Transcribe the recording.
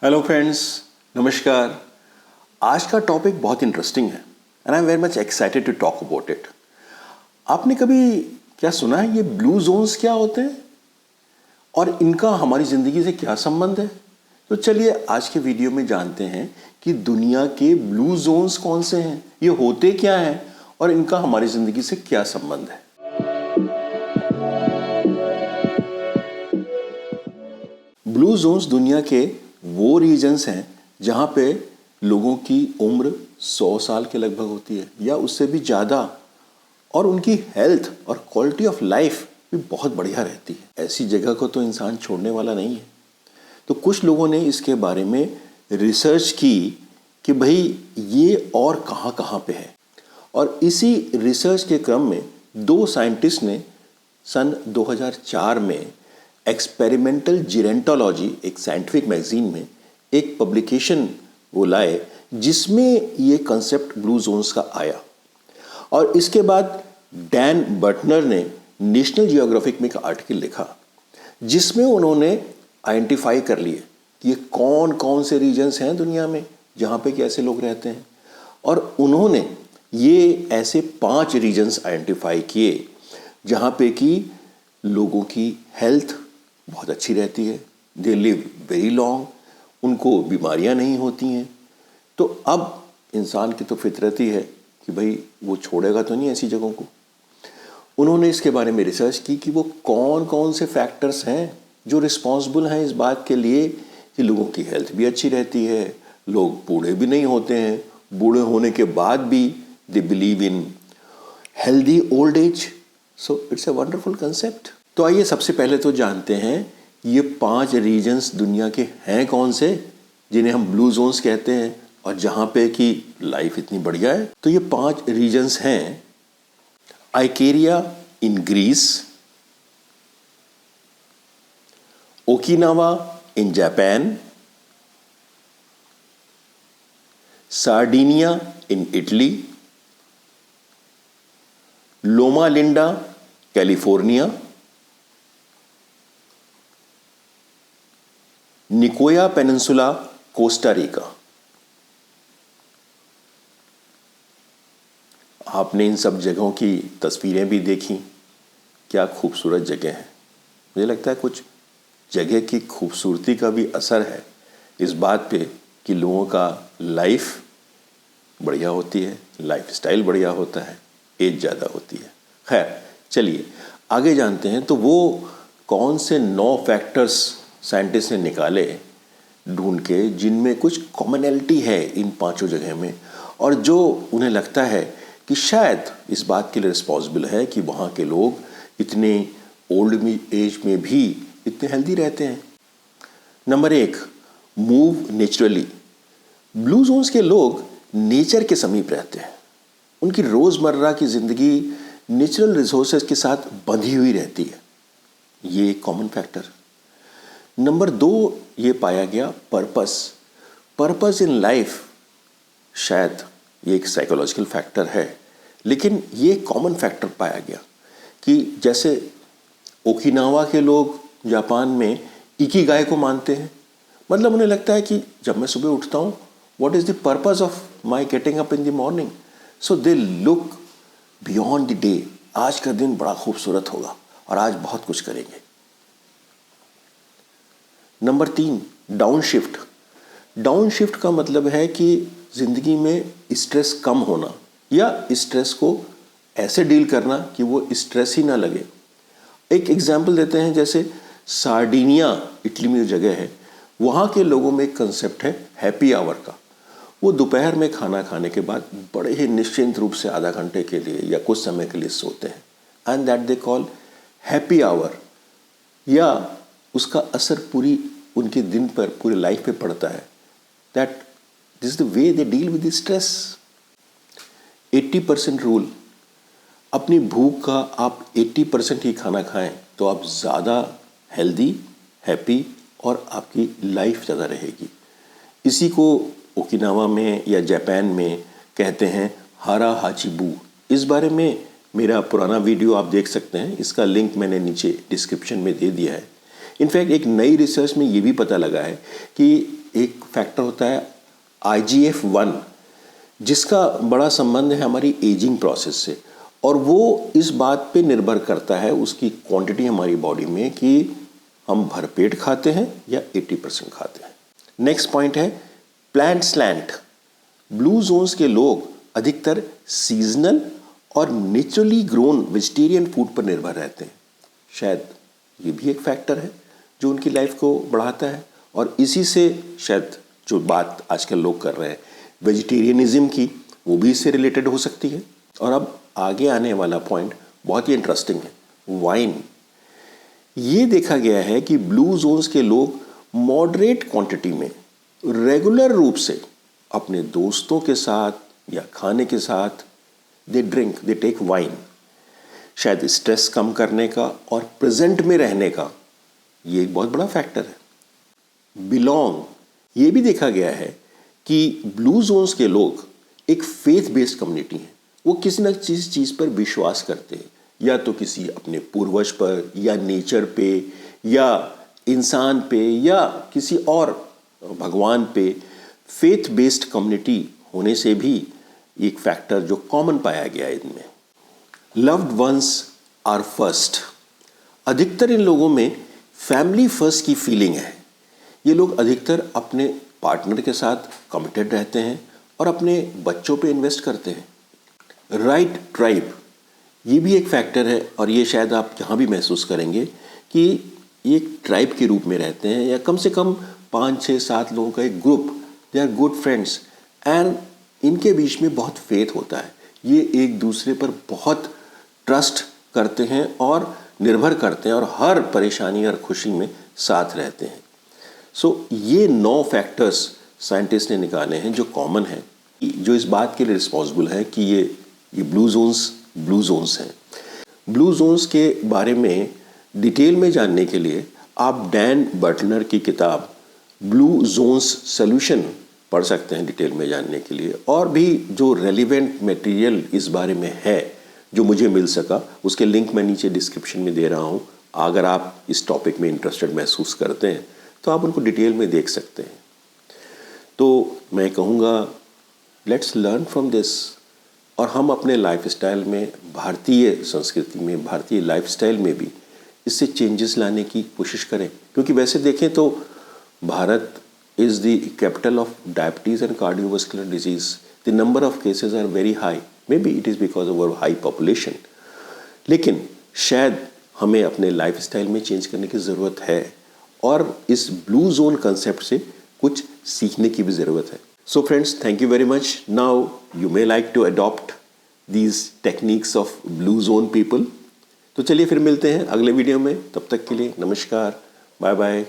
Hello friends, नमस्कार। आज का टॉपिक बहुत इंटरेस्टिंग है and I am very much excited to talk about it. आपने कभी क्या सुना है ये ब्लू जोन्स क्या होते हैं और इनका हमारी ज़िंदगी से क्या संबंध है? तो चलिए आज के वीडियो में जानते हैं कि दुनिया के ब्लू जोन्स कौन से हैं, ये होते क्या हैं और इनका हमारी ज़िंदगी से क्या संबंध है। ब्लू जोन्स दुनिया के वो रीजन्स हैं जहाँ पे लोगों की उम्र 100 साल के लगभग होती है या उससे भी ज़्यादा, और उनकी हेल्थ और क्वालिटी ऑफ लाइफ भी बहुत बढ़िया रहती है। ऐसी जगह को तो इंसान छोड़ने वाला नहीं है। तो कुछ लोगों ने इसके बारे में रिसर्च की कि भाई ये और कहाँ कहाँ पे है, और इसी रिसर्च के क्रम में दो साइंटिस्ट ने सन 2004 में एक्सपेरिमेंटल जीरेंटोलॉजी, एक साइंटिफिक मैगजीन में एक पब्लिकेशन वो लाए जिसमें ये कंसेप्ट ब्लू जोन्स का आया। और इसके बाद डैन बटनर ने नेशनल जियोग्राफिक में एक आर्टिकल लिखा जिसमें उन्होंने आइडेंटिफाई कर लिए कि ये कौन कौन से रीजन्स हैं दुनिया में जहाँ पे कैसे लोग रहते हैं, और उन्होंने ये ऐसे 5 रीजन्स आइडेंटिफाई किए जहाँ पे कि लोगों की हेल्थ बहुत अच्छी रहती है, दे लिव वेरी लॉन्ग, उनको बीमारियां नहीं होती हैं। तो अब इंसान की तो फितरत ही है कि भाई वो छोड़ेगा तो नहीं ऐसी जगहों को। उन्होंने इसके बारे में रिसर्च की कि वो कौन कौन से फैक्टर्स हैं जो रिस्पॉन्सिबल हैं इस बात के लिए कि लोगों की हेल्थ भी अच्छी रहती है, लोग बूढ़े भी नहीं होते हैं, बूढ़े होने के बाद भी they believe in healthy old age. So it's a wonderful concept. तो आइए सबसे पहले तो जानते हैं ये 5 रीजन्स दुनिया के हैं कौन से जिन्हें हम ब्लू जोन्स कहते हैं और जहाँ पे कि लाइफ इतनी बढ़िया है। तो ये 5 रीजन्स हैं Ikaria in Greece, Okinawa in Japan, Sardinia in Italy, Loma Linda California, Nicoya peninsula Costa Rica. आपने इन सब जगहों की तस्वीरें भी देखी, क्या खूबसूरत जगह है। मुझे लगता है कुछ जगह की खूबसूरती का भी असर है इस बात पे कि लोगों का लाइफ बढ़िया होती है, लाइफस्टाइल बढ़िया होता है, एज ज़्यादा होती है। खैर चलिए आगे जानते हैं। तो वो कौन से 9 फैक्टर्स साइंटिस्ट ने निकाले ढूंढ के जिनमें कुछ कॉमनैलिटी है इन 5 जगह में, और जो उन्हें लगता है कि शायद इस बात के लिए रिस्पॉन्सिबल है कि वहाँ के लोग इतने ओल्ड एज में भी इतने हेल्दी रहते हैं। Number 1, move naturally. Blue zones के लोग नेचर के समीप रहते हैं, उनकी रोज़मर्रा की ज़िंदगी नेचुरल रिसोर्सेज के साथ बंधी हुई रहती है, ये एक कॉमन फैक्टर। नंबर 2 ये पाया गया पर्पस इन लाइफ। शायद ये एक साइकोलॉजिकल फैक्टर है, लेकिन ये कॉमन फैक्टर पाया गया कि जैसे ओकिनावा के लोग जापान में इकिगाई को मानते हैं। मतलब उन्हें लगता है कि जब मैं सुबह उठता हूँ, what is the purpose of my getting up in the morning. So they look beyond the day. आज का दिन बड़ा खूबसूरत होगा और आज बहुत कुछ करेंगे। Number 3, down shift. Down shift का मतलब है कि ज़िंदगी में स्ट्रेस कम होना या स्ट्रेस को ऐसे डील करना कि वो स्ट्रेस ही ना लगे। एक एग्जाम्पल देते हैं, जैसे सार्डिनिया इटली में जो जगह है, वहाँ के लोगों में एक कंसेप्ट है हैप्पी आवर का। वो दोपहर में खाना खाने के बाद बड़े ही निश्चिंत रूप से आधा घंटे के लिए या कुछ समय के लिए सोते हैं, and that they call happy hour. या उसका असर पूरी उनके दिन पर, पूरी लाइफ पे पड़ता है। That this the way they deal with stress. 80% rule. अपनी भूख का आप 80% ही खाना खाएं तो आप ज़्यादा हेल्दी, हैप्पी और आपकी लाइफ ज़्यादा रहेगी। इसी को ओकिनावा में या जापान में कहते हैं हारा हाचिबू। इस बारे में मेरा पुराना वीडियो आप देख सकते हैं, इसका लिंक मैंने नीचे डिस्क्रिप्शन में दे दिया है। इनफैक्ट एक नई रिसर्च में ये भी पता लगा है कि एक फैक्टर होता है IGF-1, जिसका बड़ा संबंध है हमारी एजिंग प्रोसेस से, और वो इस बात पे निर्भर करता है उसकी क्वांटिटी हमारी बॉडी में कि हम भरपेट खाते हैं या 80% खाते हैं। नेक्स्ट पॉइंट है प्लांट स्लैंट। ब्लू जोन्स के लोग अधिकतर सीजनल और नेचुरली ग्रोन वेजिटेरियन फूड पर निर्भर रहते हैं। शायद ये भी एक फैक्टर है जो उनकी लाइफ को बढ़ाता है, और इसी से शायद जो बात आजकल लोग कर रहे हैं वेजिटेरियनिज्म की, वो भी इससे रिलेटेड हो सकती है। और अब आगे आने वाला पॉइंट बहुत ही इंटरेस्टिंग है, वाइन। ये देखा गया है कि ब्लू जोन्स के लोग मॉडरेट क्वांटिटी में रेगुलर रूप से अपने दोस्तों के साथ या खाने के साथ दे टेक वाइन। शायद स्ट्रेस कम करने का और प्रेजेंट में रहने का ये एक बहुत बड़ा फैक्टर है। बिलोंग, ये भी देखा गया है कि ब्लू जोन्स के लोग एक फेथ बेस्ड कम्युनिटी है। वो किसी न किसी चीज़ पर विश्वास करते हैं, या तो किसी अपने पूर्वज पर, या नेचर पे, या इंसान पे, या किसी और भगवान पे। फेथ बेस्ड कम्युनिटी होने से भी एक फैक्टर जो कॉमन पाया गया है इनमें। Loved ones are first. अधिकतर इन लोगों में फैमिली फर्स्ट की फीलिंग है। ये लोग अधिकतर अपने पार्टनर के साथ कमिटेड रहते हैं और अपने बच्चों पे इन्वेस्ट करते हैं। राइट ट्राइब, ये भी एक फैक्टर है, और ये शायद आप यहाँ भी महसूस करेंगे कि ये एक ट्राइब के रूप में रहते हैं, या कम से कम 5, 6, 7 लोगों का एक ग्रुप। They are good friends, and इनके बीच में बहुत फेथ होता है। ये एक दूसरे पर बहुत ट्रस्ट करते हैं और निर्भर करते हैं, और हर परेशानी और खुशी में साथ रहते हैं। सो ये 9 फैक्टर्स साइंटिस्ट ने निकाले हैं जो कॉमन हैं, जो इस बात के लिए रिस्पॉन्सिबल है कि ये ब्लू जोन्स हैं। ब्लू जोन्स के बारे में डिटेल में जानने के लिए आप डैन बटलर की किताब ब्लू जोन्स सॉल्यूशन पढ़ सकते हैं डिटेल में जानने के लिए। और भी जो रेलिवेंट मटेरियल इस बारे में है जो मुझे मिल सका, उसके लिंक मैं नीचे डिस्क्रिप्शन में दे रहा हूँ। अगर आप इस टॉपिक में इंटरेस्टेड महसूस करते हैं तो आप उनको डिटेल में देख सकते हैं। तो मैं कहूँगा लेट्स लर्न फ्रॉम दिस, और हम अपने लाइफस्टाइल में, भारतीय संस्कृति में, भारतीय लाइफस्टाइल में भी इससे चेंजेस लाने की कोशिश करें। क्योंकि वैसे देखें तो Bharat is the capital of diabetes and cardiovascular disease. The number of cases are very high, may be it is because of our high population. लेकिन शायद हमें अपने लाइफस्टाइल में चेंज करने की ज़रूरत है, और इस ब्लू जोन कंसेप्ट से कुछ सीखने की भी ज़रूरत है। So friends, thank you very much. Now you may like to adopt these techniques of blue zone people. तो चलिए फिर मिलते हैं अगले वीडियो में। तब तक के लिए नमस्कार, बाय बाय।